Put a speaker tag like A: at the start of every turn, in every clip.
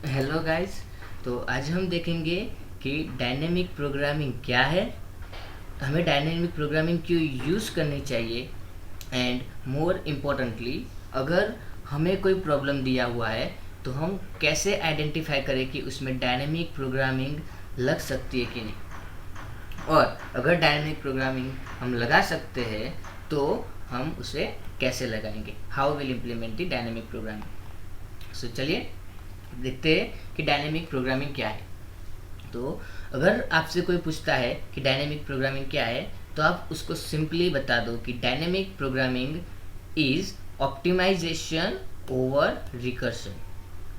A: Hello guys. तो आज हम देखेंगे कि डायनेमिक प्रोग्रामिंग क्या है, हमें डायनेमिक प्रोग्रामिंग क्यों यूज़ करनी चाहिए, एंड मोर इम्पोर्टेंटली अगर हमें कोई प्रॉब्लम दिया हुआ है तो हम कैसे आइडेंटिफाई करें कि उसमें डायनेमिक प्रोग्रामिंग लग सकती है कि नहीं, और अगर डायनेमिक प्रोग्रामिंग हम लगा सकते हैं तो हम उसे कैसे लगाएंगे, how will implement the dynamic programming. So चलिए देखते हैं कि डायनेमिक प्रोग्रामिंग क्या है। तो अगर आपसे कोई पूछता है कि डायनेमिक प्रोग्रामिंग क्या है, तो आप उसको सिंपली बता दो कि dynamic programming is optimisation over recursion.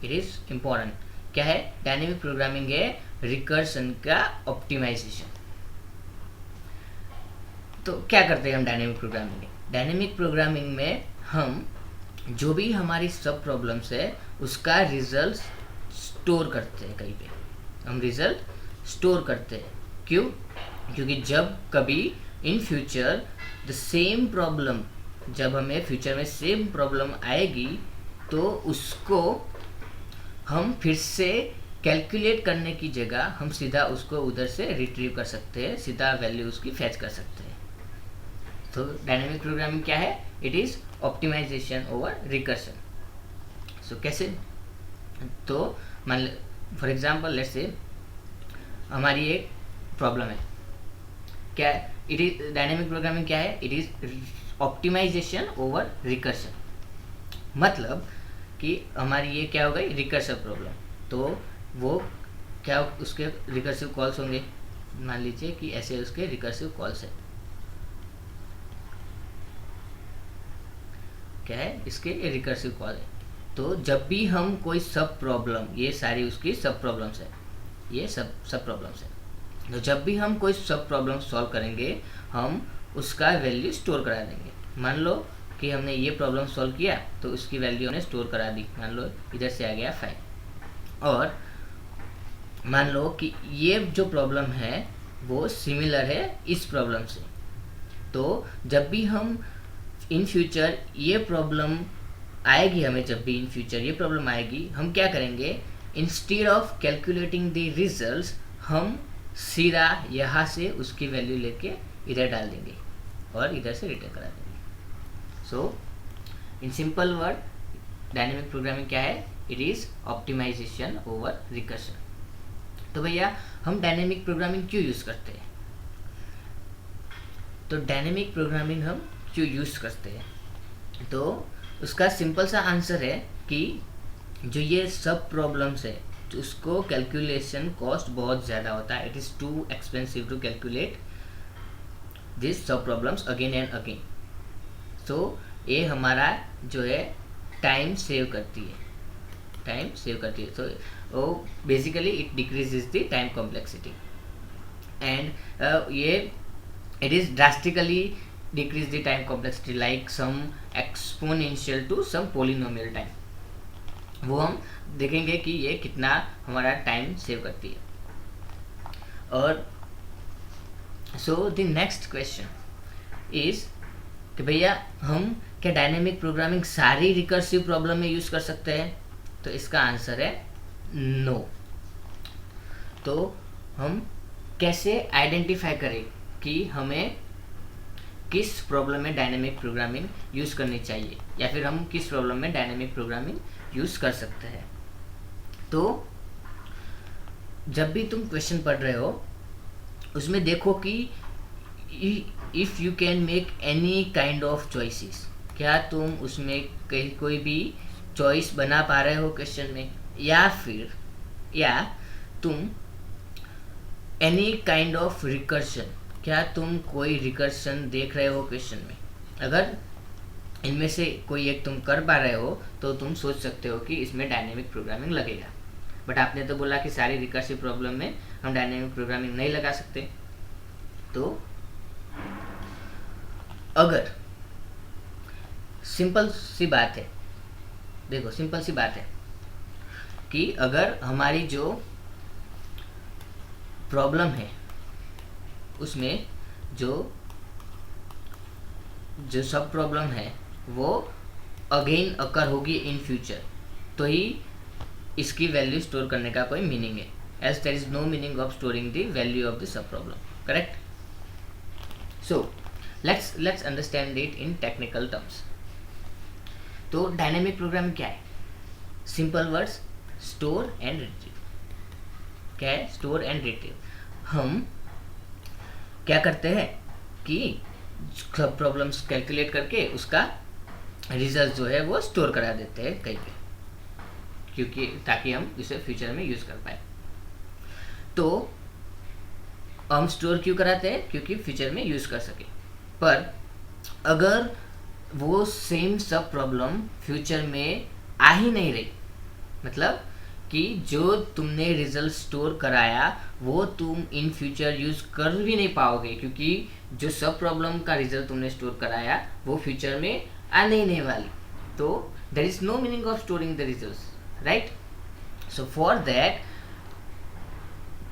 A: It is important. क्या है डायनेमिक प्रोग्रामिंग? है रिकर्शन का ऑप्टिमाइजेशन। तो क्या करते हैं हम डायनेमिक प्रोग्रामिंग में? डायनेमिक प्रोग्रामिंग में हम जो भी हमारी सब प्रॉब्लम्स है उसका रिजल्ट स्टोर करते हैं कहीं पे। हम रिजल्ट स्टोर करते हैं। क्यों? क्योंकि जब कभी in future the same problem, जब हमें फ्यूचर में सेम प्रॉब्लम आएगी तो उसको हम फिर से कैलकुलेट करने की जगह हम सीधा उसको उधर से रिट्रीव कर सकते हैं, सीधा वैल्यू उसकी फैच कर सकते हैं। तो डायनेमिक प्रोग्रामिंग क्या है? It is optimisation over recursion. So कैसे? तो मान फॉर एग्जाम्पल लेट्स से हमारी एक प्रॉब्लम है। क्या इट इज डायनेमिक प्रोग्रामिंग क्या है? It is optimisation over recursion. मतलब कि हमारी ये क्या हो गई, रिकर्सिव प्रॉब्लम। तो वो क्या उसके रिकर्सिव कॉल्स होंगे, मान लीजिए कि ऐसे उसके रिकर्सिव कॉल्स है। क्या है इसके? रिकर्सिव कॉल है। तो जब भी हम कोई सब प्रॉब्लम, ये सारी उसकी सब प्रॉब्लम्स है, ये सब प्रॉब्लम्स है। तो जब भी हम कोई सब प्रॉब्लम सॉल्व करेंगे हम उसका वैल्यू स्टोर करा देंगे। मान लो कि हमने ये प्रॉब्लम सॉल्व किया तो उसकी वैल्यू हमने स्टोर करा दी। मान लो इधर से आ गया 5, और मान लो कि ये जो प्रॉब्लम है वो सिमिलर है इस प्रॉब्लम से। तो जब भी हम इन फ्यूचर ये प्रॉब्लम आएगी, हमें जब भी इन फ्यूचर ये प्रॉब्लम आएगी, हम क्या करेंगे, instead of calculating the results हम सीधा यहाँ से उसकी वैल्यू लेके इधर डाल देंगे और इधर से रिटर्न करा देंगे। So in simple word dynamic programming क्या है? It is optimisation over recursion. तो भैया हम डायनेमिक प्रोग्रामिंग क्यों यूज़ करते हैं? तो डायनेमिक प्रोग्रामिंग हम क्यों यूज़ करते हैं, तो उसका सिंपल सा आंसर है कि जो ये सब प्रॉब्लम्स है उसको कैलकुलेशन कॉस्ट बहुत ज़्यादा होता है। It is too expensive to calculate this सब problems again and again. So ये हमारा जो है टाइम सेव करती है, टाइम सेव करती है। सो वो basically it decreases the time complexity and ये it is drastically decrease the time complexity like some exponential to some polynomial time। वो हम देखेंगे कि ये कितना हमारा टाइम सेव करती है। और so the next question is कि भैया हम क्या डायनेमिक प्रोग्रामिंग सारी रिकर्सिव प्रॉब्लम में यूज़ कर सकते हैं? तो इसका आंसर है नो। तो हम कैसे आइडेंटिफाई करें कि हमें किस प्रॉब्लम में डायनेमिक प्रोग्रामिंग यूज़ करनी चाहिए, या फिर हम किस प्रॉब्लम में डायनेमिक प्रोग्रामिंग यूज़ कर सकते हैं? तो जब भी तुम क्वेश्चन पढ़ रहे हो उसमें देखो कि if you can make any kind of choices, क्या तुम उसमें कहीं कोई भी चॉइस बना पा रहे हो क्वेश्चन में, या तुम एनी काइंड ऑफ रिकर्शन, क्या तुम कोई रिकर्शन देख रहे हो क्वेश्चन में? अगर इनमें से कोई एक तुम कर पा रहे हो तो तुम सोच सकते हो कि इसमें डायनेमिक प्रोग्रामिंग लगेगा। बट आपने तो बोला कि सारी रिकर्सिव प्रॉब्लम में हम डायनेमिक प्रोग्रामिंग नहीं लगा सकते। तो अगर सिंपल सी बात है, देखो सिंपल सी बात है कि अगर हमारी जो प्रॉब्लम है उसमें जो सब प्रॉब्लम है वो अगेन अकर होगी इन फ्यूचर, तो ही इसकी वैल्यू स्टोर करने का कोई मीनिंग है, else there is no meaning of storing the value of the sub problem, correct? So let's understand it in technical terms. तो डायनेमिक प्रोग्रामिंग क्या है? Simple words, store and retrieve. क्या है? Store and retrieve. हम क्या करते हैं कि सब प्रॉब्लम्स कैलकुलेट करके उसका रिजल्ट जो है वो स्टोर करा देते हैं कहीं पे, क्योंकि ताकि हम इसे फ्यूचर में यूज़ कर पाए। तो हम स्टोर क्यों कराते हैं? क्योंकि फ्यूचर में यूज़ कर सके। पर अगर वो सेम सब प्रॉब्लम फ्यूचर में आ ही नहीं रही, मतलब कि जो तुमने रिजल्ट स्टोर कराया वो तुम इन फ्यूचर यूज़ कर भी नहीं पाओगे, क्योंकि जो सब प्रॉब्लम का रिजल्ट तुमने स्टोर कराया वो फ्यूचर में आने ही नहीं वाली। तो there is no meaning of storing the results, right? So for that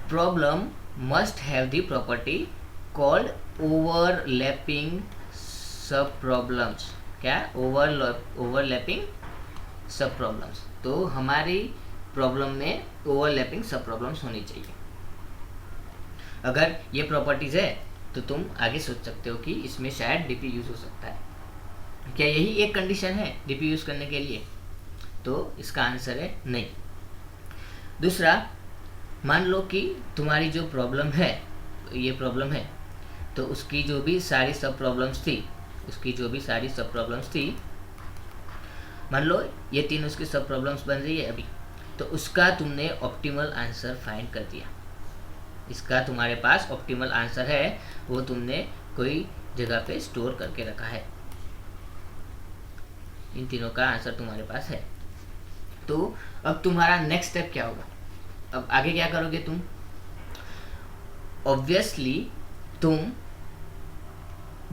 A: problem must have the property called overlapping subproblems। क्या? overlapping subproblems। तो हमारी प्रॉब्लम में ओवरलैपिंग सब प्रॉब्लम्स होनी चाहिए। अगर ये प्रॉपर्टीज है तो तुम आगे सोच सकते हो कि इसमें शायद डीपी यूज हो सकता है। क्या यही एक कंडीशन है डीपी यूज करने के लिए? तो इसका आंसर है नहीं। दूसरा, मान लो कि तुम्हारी जो प्रॉब्लम है, ये प्रॉब्लम है, तो उसकी जो भी सारी सब प्रॉब्लम्स थी, मान लो ये तीन उसकी सब प्रॉब्लम्स बन रही है अभी, तो उसका तुमने ऑप्टिमल आंसर फाइंड कर दिया। इसका तुम्हारे पास ऑप्टिमल आंसर है, वो तुमने कोई जगह पे स्टोर करके रखा है। इन तीनों का आंसर तुम्हारे पास है। तो अब तुम्हारा नेक्स्ट स्टेप क्या होगा? अब आगे क्या करोगे तुम? ऑब्वियसली तुम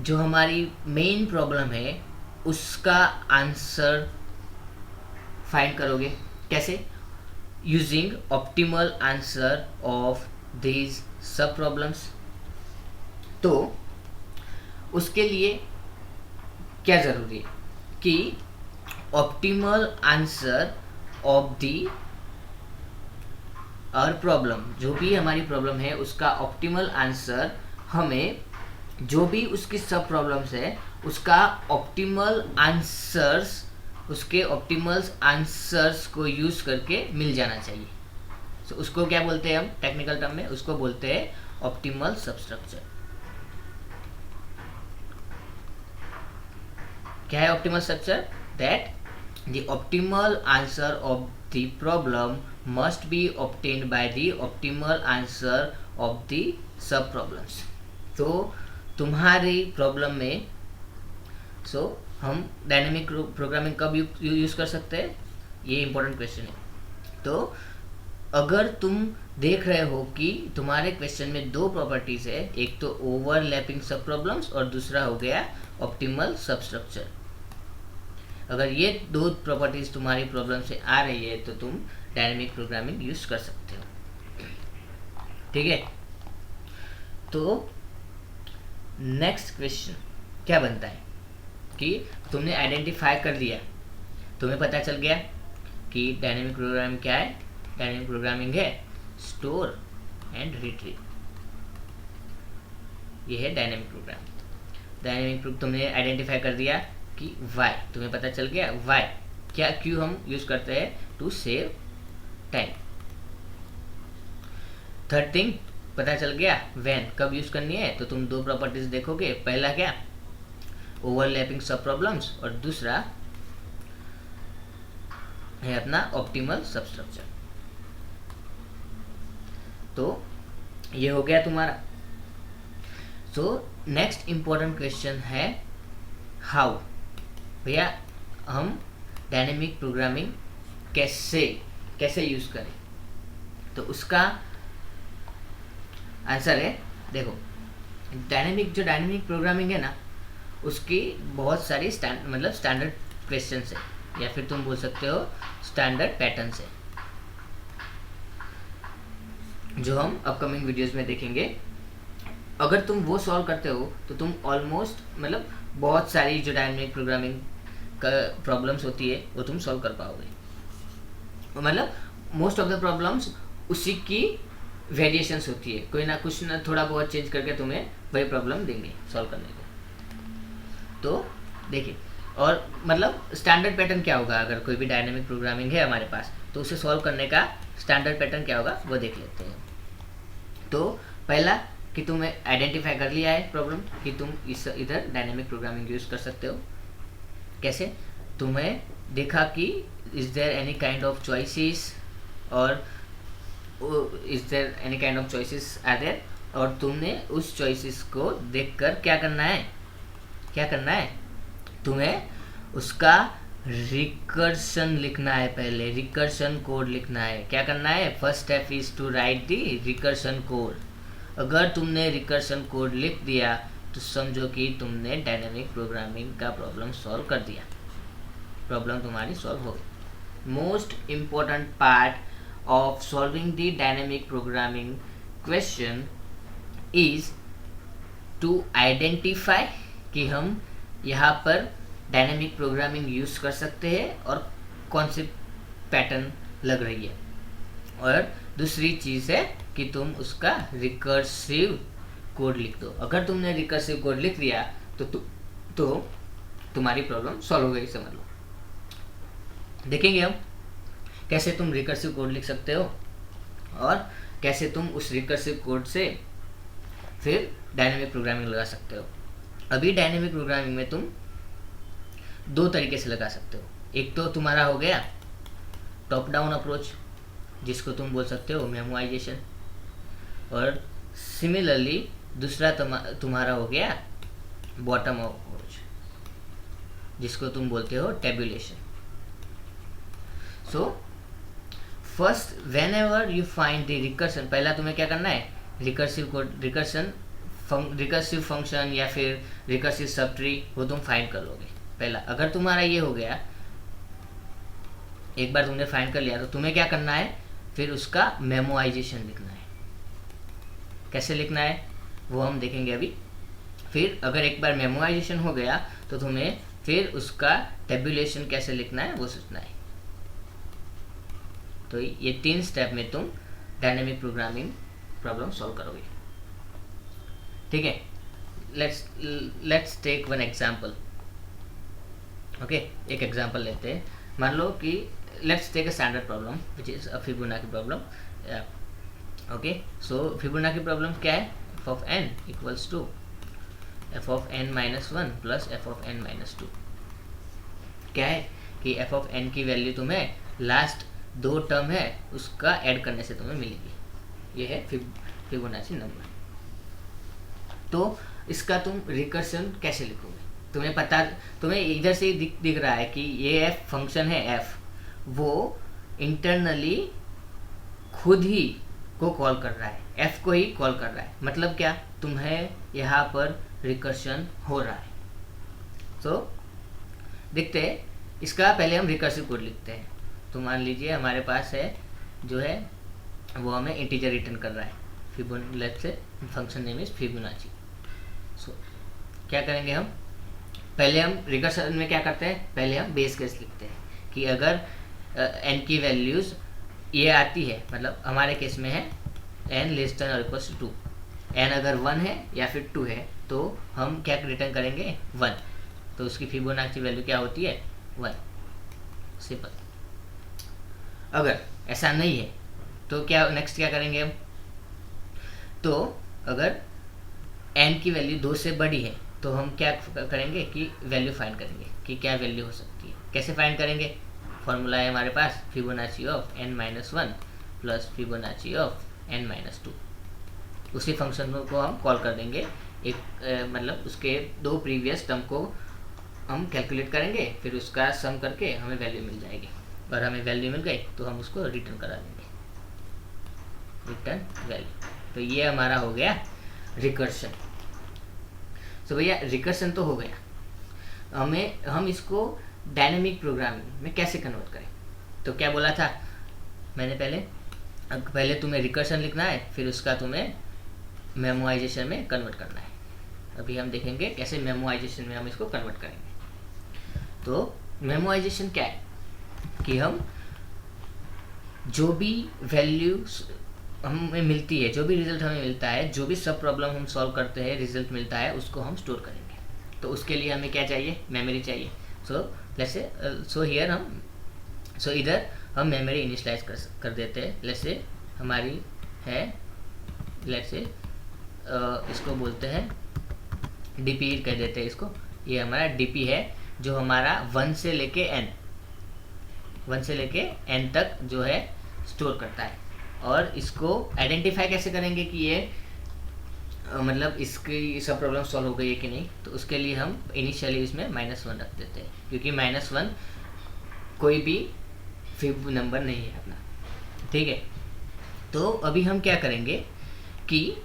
A: जो हमारी मेन प्रॉब्लम है उसका आंसर फाइंड करोगे। कैसे? Using optimal answer of these sub problems. तो उसके लिए क्या जरूरी है कि ऑप्टिमल आंसर ऑफ दी और प्रॉब्लम, जो भी हमारी प्रॉब्लम है उसका ऑप्टिमल आंसर हमें, जो भी उसकी सब प्रॉब्लम्स है उसका ऑप्टिमल आंसर्स, उसके ऑप्टिमल आंसर्स को यूज करके मिल जाना चाहिए। तो उसको क्या बोलते हैं हम टेक्निकल टर्म में? उसको बोलते हैं ऑप्टिमल सबस्ट्रक्चर। क्या है optimal structure? That the optimal answer of the problem must be obtained by the optimal answer of the सब प्रॉब्लम्स। तो तुम्हारी प्रॉब्लम में हम डायनेमिक प्रोग्रामिंग कब यूज़ कर सकते हैं? ये इंपॉर्टेंट क्वेश्चन है। तो अगर तुम देख रहे हो कि तुम्हारे क्वेश्चन में दो प्रॉपर्टीज है, एक तो ओवरलैपिंग सब प्रॉब्लम्स और दूसरा हो गया ऑप्टिमल सबस्ट्रक्चर। अगर ये दो प्रॉपर्टीज तुम्हारी प्रॉब्लम से आ रही है तो तुम डायनेमिक प्रोग्रामिंग यूज कर सकते हो। ठीक है? तो नेक्स्ट क्वेश्चन क्या बनता है कि तुमने आइडेंटिफाई कर लिया, तुम्हें पता चल गया कि डायनेमिक प्रोग्रामिंग क्या है। डायनेमिक प्रोग्रामिंग है स्टोर एंड रिट्रीव। ये है डायनेमिक प्रोग्राम। तुमने आइडेंटिफाई कर दिया कि वाई, तुम्हें पता चल गया वाई क्या, क्यों हम यूज करते हैं? To save time. Third thing पता चल गया व्हेन, कब यूज करनी है। तो तुम दो प्रॉपर्टीज देखोगे, पहला क्या? ओवरलैपिंग सब प्रॉब्लम्स, और दूसरा है अपना ऑप्टिमल सबस्ट्रक्चर। तो ये हो गया तुम्हारा। सो नेक्स्ट इंपॉर्टेंट क्वेश्चन है हाउ। भैया हम डायनेमिक प्रोग्रामिंग कैसे यूज करें? तो उसका आंसर है, देखो जो डायनेमिक प्रोग्रामिंग है ना, उसकी बहुत सारी स्टैंडर्ड क्वेश्चंस है, या फिर तुम बोल सकते हो स्टैंडर्ड पैटर्न्स है, जो हम अपकमिंग वीडियोस में देखेंगे। अगर तुम वो सॉल्व करते हो तो तुम ऑलमोस्ट बहुत सारी जो डायनेमिक प्रोग्रामिंग का प्रॉब्लम्स होती है वो तुम सॉल्व कर पाओगे। मोस्ट ऑफ द प्रॉब्लम्स उसी की वेरिएशंस होती है, कोई ना कुछ ना थोड़ा बहुत चेंज करके तुम्हें वही प्रॉब्लम देंगे सॉल्व करने को। तो देखिए, और मतलब स्टैंडर्ड पैटर्न क्या होगा, अगर कोई भी डायनेमिक प्रोग्रामिंग है हमारे पास तो उसे सॉल्व करने का स्टैंडर्ड पैटर्न क्या होगा वो देख लेते हैं। तो पहला कि तुम्हें आइडेंटिफाई कर लिया है प्रॉब्लम कि तुम इधर डायनेमिक प्रोग्रामिंग यूज़ कर सकते हो। कैसे? तुम्हें देखा कि is there any kind of choices और is there any kind of choices are there, और तुमने उस चॉइसेस को देखकर क्या करना है, तुम्हें उसका रिकर्शन लिखना है। पहले रिकर्शन कोड लिखना है। क्या करना है? First step is to write the recursion code. अगर तुमने रिकर्शन कोड लिख दिया तो समझो कि तुमने डायनेमिक प्रोग्रामिंग का प्रॉब्लम सॉल्व कर दिया, प्रॉब्लम तुम्हारी सॉल्व हो गई। Most important part of solving the dynamic programming question is to identify कि हम यहाँ पर डायनेमिक प्रोग्रामिंग यूज़ कर सकते हैं और कौन से पैटर्न लग रही है। और दूसरी चीज़ है कि तुम उसका रिकर्सिव कोड लिख दो। अगर तुमने रिकर्सिव कोड लिख दिया तो तुम्हारी प्रॉब्लम सॉल्व हो गई, समझ लो। देखेंगे हम कैसे तुम रिकर्सिव कोड लिख सकते हो और कैसे तुम उस रिकर्सिव कोड से फिर डायनेमिक प्रोग्रामिंग लगा सकते हो। अभी डायनेमिक प्रोग्रामिंग में तुम दो तरीके से लगा सकते हो। एक तो तुम्हारा हो गया टॉप डाउन अप्रोच, जिसको तुम बोल सकते हो मेमोराइजेशन, और सिमिलरली दूसरा तुम्हारा हो गया बॉटम अप अप्रोच, जिसको तुम बोलते हो tabulation. So first when ever you find the recursion, पहला तुम्हें क्या करना है, रिकर्सिव कोड, रिकर्सिव फंक्शन या फिर रिकर्सिव सब ट्री, वो तुम फाइंड कर लोगे पहला। अगर तुम्हारा ये हो गया, एक बार तुमने फाइंड कर लिया, तो तुम्हें क्या करना है, फिर उसका मेमोराइजेशन लिखना है। कैसे लिखना है वो हम देखेंगे अभी। फिर अगर एक बार मेमोराइजेशन हो गया तो तुम्हें फिर उसका टेबुलेशन कैसे लिखना है वो सोचना है। तो ये 3 स्टेप में तुम डायनेमिक प्रोग्रामिंग प्रॉब्लम सॉल्व करोगे। ठीक है, let's take one example. Okay, एक एग्जांपल लेते हैं। मान लो कि let's take a standard problem which is a Fibonacci problem. Okay, so Fibonacci problem क्या है, f of n equals to f of n minus 1 plus f of n minus 2। क्या है कि f of n की value तुम्हें last 2 term है उसका add करने से तुम्हें मिलेगी। ये है फिबोनाची नंबर। तो इसका तुम रिकर्शन कैसे लिखोगे? तुम्हें इधर से दिख रहा है कि ये f फंक्शन है, f वो इंटरनली खुद ही को कॉल कर रहा है, f को ही कॉल कर रहा है। मतलब क्या, तुम्हें यहाँ पर रिकर्शन हो रहा है। तो देखते हैं इसका, पहले हम रिकर्सिव कोड लिखते हैं। तो मान लीजिए हमारे पास है जो है वो हमें इंटीजर रिटर्न कर रहा है, let's say function name is Fibonacci. So क्या करेंगे हम, पहले हम रिकर्शन में क्या करते हैं, पहले हम बेस केस लिखते हैं कि अगर n की वैल्यूज़ ये आती है, मतलब हमारे केस में है n लेस देन और इक्वल्स टू 2, n अगर 1 है या फिर 2 है तो हम क्या रिटर्न करेंगे 1, तो उसकी फिबोनाची वैल्यू क्या होती है 1, सिंपल। अगर ऐसा नहीं है तो क्या नेक्स्ट क्या करेंगे हम, तो अगर n की वैल्यू 2 से बड़ी है तो हम क्या करेंगे कि वैल्यू फाइंड करेंगे कि क्या वैल्यू हो सकती है। कैसे फाइंड करेंगे, फॉर्मूला है हमारे पास Fibonacci of n minus 1 plus Fibonacci of n minus 2। उसी फंक्शन को हम कॉल कर देंगे, एक मतलब उसके 2 प्रीवियस टर्म को हम कैलकुलेट करेंगे, फिर उसका सम करके हमें वैल्यू मिल जाएगी, और हमें वैल्यू मिल गई तो हम उसको रिटर्न करा देंगे, रिटर्न वैल्यू। तो ये हमारा हो गया रिकर्शन। तो भैया रिकर्शन तो हो गया, हम इसको डायनेमिक प्रोग्रामिंग में कैसे कन्वर्ट करें। तो क्या बोला था मैंने, पहले तुम्हें रिकर्शन लिखना है, फिर उसका तुम्हें मेमोराइजेशन में कन्वर्ट करना है। अभी हम देखेंगे कैसे मेमोराइजेशन में हम इसको कन्वर्ट करेंगे। तो मेमोराइजेशन क्या है कि हम जो भी वैल्यू हमें मिलती है, जो भी रिजल्ट हमें मिलता है, जो भी सब प्रॉब्लम हम सॉल्व करते हैं रिजल्ट मिलता है, उसको हम स्टोर करेंगे। तो उसके लिए हमें क्या चाहिए, मेमोरी चाहिए। सो जैसे सो हियर हम इधर हम मेमोरी इनिशियलाइज कर देते हैं। जैसे हमारी है, लेट्स से इसको बोलते हैं डीपी कह देते हैं इसको। ये हमारा डीपी है जो हमारा 1 से लेके n तक जो है स्टोर करता है। और इसको आइडेंटिफाई कैसे करेंगे कि ये मतलब इसकी सब प्रॉब्लम सॉल्व हो गई है कि नहीं। तो उसके लिए हम इनिशियली इसमें -1 रख देते हैं, क्योंकि -1 कोई भी फिब नंबर नहीं है अपना, ठीक है। तो अभी हम क्या करेंगे कि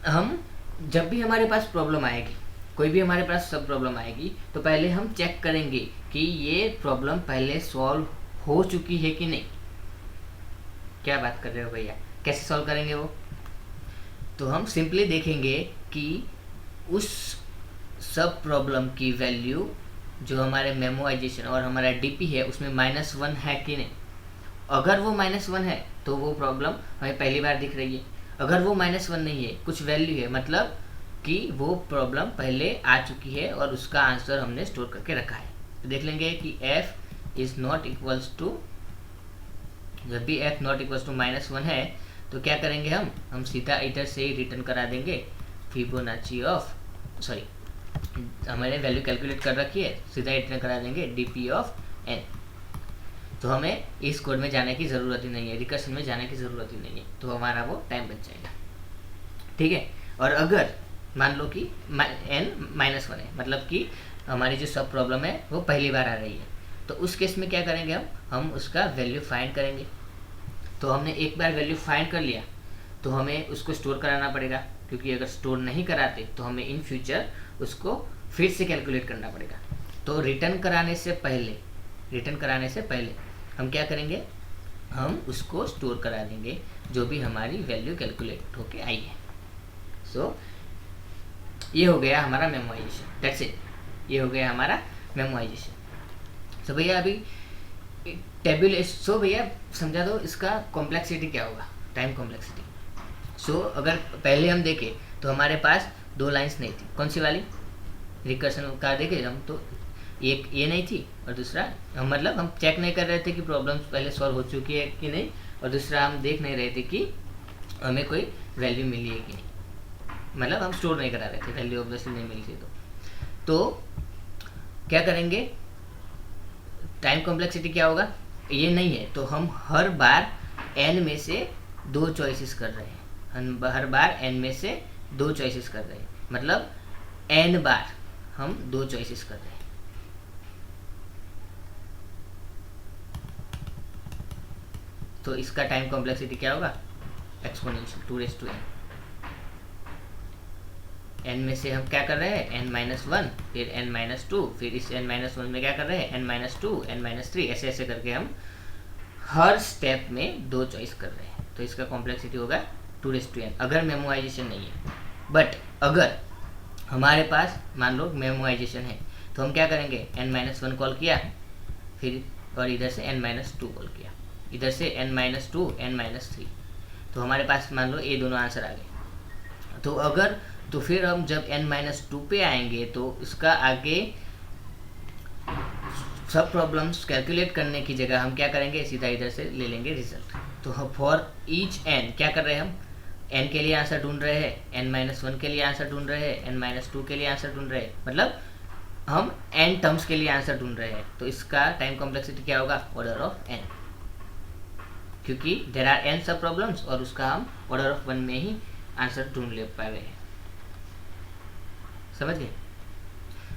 A: हम जब भी हमारे पास प्रॉब्लम आएगी, कोई भी हमारे पास सब प्रॉब्लम आएगी, तो पहले हम चेक करेंगे कि ये प्रॉब्लम पहले सॉल्व हो चुकी है कि नहीं। क्या बात कर रहे हो भैया, कैसे सॉल्व करेंगे वो? तो हम सिंपली देखेंगे कि उस सब प्रॉब्लम की वैल्यू जो हमारे मेमोराइजेशन और हमारा डीपी है उसमें -1 है कि नहीं। अगर वो -1 है तो वो प्रॉब्लम हमें पहली बार दिख रही है। अगर वो -1 नहीं है, कुछ वैल्यू है, मतलब कि वो प्रॉब्लम पहले आ चुकी है और उसका आंसर हमने स्टोर करके रखा है। तो देख लेंगे कि f is not equals to, जब भी f नॉट इक्वल्स टू -1 है तो क्या करेंगे हम सीधा इधर से ही रिटर्न करा देंगे फिबोनाची ऑफ, सॉरी हमारे वैल्यू कैलकुलेट कर रखी है, सीधा रिटर्न करा देंगे dp ऑफ n। तो हमें इस कोड में जाने की ज़रूरत ही नहीं है, रिकर्शन में जाने की ज़रूरत ही नहीं है, तो हमारा वो टाइम बच जाएगा, ठीक है। और अगर मान लो कि n -1 है, मतलब कि हमारी जो सब प्रॉब्लम है वो पहली बार आ रही है, तो उस केस में क्या करेंगे हम उसका वैल्यू फाइंड करेंगे। तो हमने एक बार वैल्यू फाइंड कर लिया तो हमें उसको स्टोर कराना पड़ेगा, क्योंकि अगर स्टोर नहीं कराते तो हमें इन फ्यूचर उसको फिर से कैलकुलेट करना पड़ेगा। तो रिटर्न कराने से पहले हम क्या करेंगे, हम उसको स्टोर करा देंगे जो भी हमारी वैल्यू कैलकुलेट होके आई है। सो ये हो गया हमारा मेमोराइजेशन, दैट्स इट, ये हो गया हमारा मेमोराइजेशन। सो भैया अभी टेबुलेशन, सो भैया समझा दो इसका कॉम्प्लेक्सिटी क्या होगा, टाइम कॉम्प्लेक्सिटी। सो अगर पहले हम देखें तो हमारे पास 2 लाइंस नहीं थी, कौन सी वाली, रिकर्शन का देखे हम तो एक ये नहीं थी, और दूसरा हम चेक नहीं कर रहे थे कि प्रॉब्लम पहले सॉल्व हो चुकी है कि नहीं, और दूसरा हम देख नहीं रहे थे कि हमें कोई वैल्यू मिली है कि नहीं, मतलब हम स्टोर नहीं करा रहे थे, वैल्यू ऑब्वियसली नहीं मिली थी। तो क्या करेंगे, टाइम कॉम्प्लेक्सिटी क्या होगा, ये नहीं है तो हम हर बार n में से 2 चॉइसेस कर रहे हैं, हम हर बार n में से 2 चॉइसेस कर रहे हैं, मतलब n बार हम 2 चॉइसेस कर रहे हैं। तो इसका टाइम कॉम्प्लेक्सिटी क्या होगा, एक्सपोनेंशियल 2n। n में से हम क्या कर रहे हैं, n-1, फिर n-2, फिर इस n-1 में क्या कर रहे हैं, n-2, n-3, ऐसे ऐसे करके हम हर स्टेप में 2 चॉइस कर रहे हैं। तो इसका कॉम्प्लेक्सिटी होगा 2n, अगर मेमोराइजेशन नहीं है। बट अगर हमारे पास मान लो मेमोराइजेशन है तो हम क्या करेंगे, n-1 कॉल किया, फिर और इधर से n-2 कॉल किया, इधर से n-2, n-3, तो हमारे पास मान लो ये दोनों आंसर आ गए। तो फिर हम जब n-2 पे आएंगे तो इसका आगे सब प्रॉब्लम्स कैलकुलेट करने की जगह हम क्या करेंगे, सीधा इधर से ले लेंगे रिजल्ट। तो फॉर ईच n क्या कर रहे हैं, हम n के लिए आंसर ढूंढ रहे हैं, n-1 के लिए आंसर ढूंढ रहे हैं, n-2 के लिए आंसर ढूंढ रहे हैं, मतलब हम n टर्म्स के लिए आंसर ढूंढ रहे हैं। तो इसका टाइम कॉम्प्लेक्सिटी क्या होगा, ऑर्डर ऑफ n, क्योंकि देयर आर n सब प्रॉब्लम्स और उसका हम ऑर्डर ऑफ 1 में ही आंसर ढूंढ ले पा रहे हैं, समझ गए।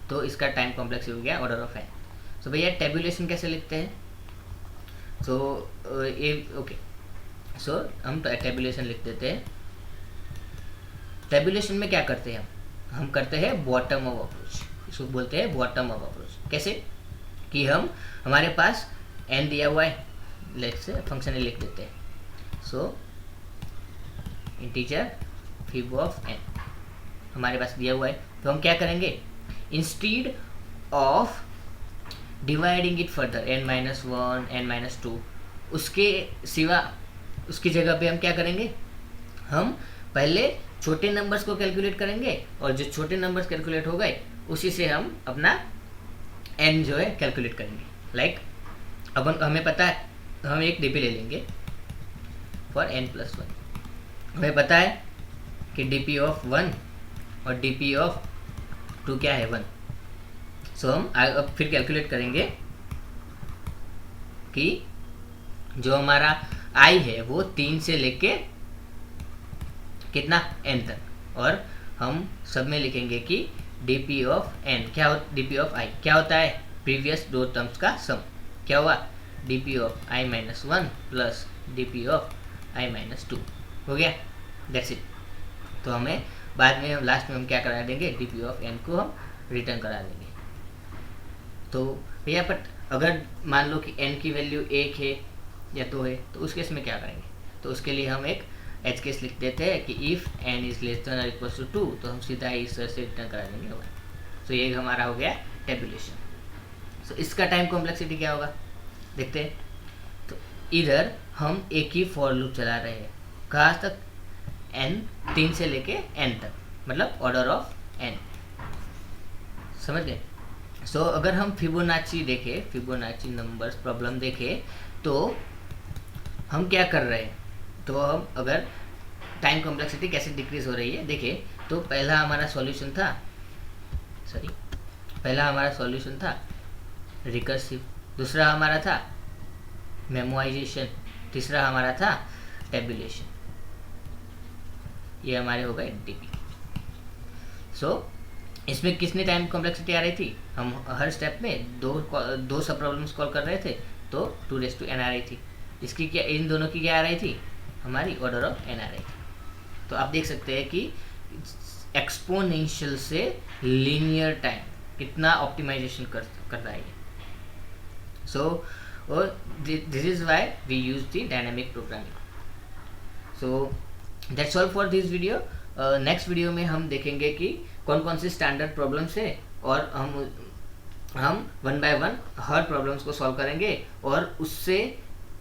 A: तो इसका टाइम कॉम्प्लेक्स हो गया ऑर्डर ऑफ n। सो भैया टेबुलेशन कैसे लिखते हैं, सो हम टेबुलेशन लिख देते हैं। टेबुलेशन में क्या करते हैं हम करते हैं बॉटम अप अप्रोच, इसको बोलते हैं बॉटम अप अप्रोच। कैसे कि हमारे पास n दिया हुआ है, लेट्स से फंक्शन लिख देते हैं। सो इंटीजर फिब ऑफ n हमारे पास दिया हुआ है, तो हम क्या करेंगे, instead of dividing it further n-1 n-2, उसके सिवा उसकी जगह पे हम क्या करेंगे, हम पहले छोटे नंबर्स को कैलकुलेट करेंगे और जो छोटे नंबर्स कैलकुलेट हो गए उसी से हम अपना n जो है कैलकुलेट करेंगे। लाइक अब हमें पता है, हम एक dp ले लेंगे फॉर n+1। हमें पता है कि dp ऑफ 1 और dp ऑफ 2 क्या है 1। सो हम अब फिर कैलकुलेट करेंगे कि जो हमारा i है वो 3 से लेके कितना n तक, और हम सब में लिखेंगे कि dp ऑफ n क्या हो, dp ऑफ i क्या होता है, प्रीवियस दो टर्म्स का सम क्या हुआ, dp of i-1 plus dp of i-2 हो गया, दैट्स इट। तो हमें बाद में लास्ट में हम क्या करा देंगे, dp ऑफ n को हम रिटर्न करा देंगे। तो भैया बट अगर मान लो कि n की वैल्यू 1 है या 2 है तो उस केस में क्या करेंगे, तो उसके लिए हम एक एच केस लिख देते हैं कि if n is less than और इक्वल टू 2, तो हम सीधा इस तरह से रिटर्न करा देंगे 1। तो ये हमारा हो गया टेबुलेशन। सो इसका टाइम कॉम्प्लेक्सिटी क्या होगा देखते हैं। तो इधर हम एक ही फॉर लूप चला रहे हैं, कहाँ तक, n 3 से लेके n तक, मतलब ऑर्डर ऑफ n, समझ गए। सो अगर हम फिबोनाची देखें, फिबोनाची नंबर्स प्रॉब्लम देखें, तो हम क्या कर रहे हैं, तो हम अगर टाइम कॉम्प्लेक्सिटी कैसे डिक्रीज हो रही है देखिए। तो पहला हमारा सॉल्यूशन था रिकर्सिव, दूसरा हमारा था मेमोराइजेशन, तीसरा हमारा था टेबुलेशन, ये हमारे हो गए डीपी। सो इसमें किसने टाइम कॉम्प्लेक्सिटी आ रही थी, हम हर स्टेप में दो सब प्रॉब्लम्स सॉल्व कर रहे थे, तो 2n आ रही थी। इसकी क्या, इन दोनों की क्या आ रही थी, हमारी ऑर्डर ऑफ n आ रही थी। तो आप देख सकते हैं कि एक्सपोनेंशियल से लीनियर टाइम कितना ऑप्टिमाइजेशन कर रहा है। So this is why we use the dynamic programming. So that's all for this video. Next video में हम देखेंगे कि कौन कौन से स्टैंडर्ड प्रॉब्लम्स है, और हम 1 बाय 1 हर प्रॉब्लम्स को सॉल्व करेंगे, और उससे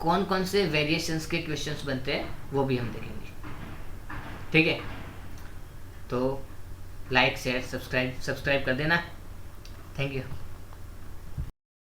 A: कौन कौन से वेरिएशंस के क्वेश्चंस बनते हैं वो भी हम देखेंगे, ठीक है। तो लाइक शेयर सब्सक्राइब कर देना। Thank you.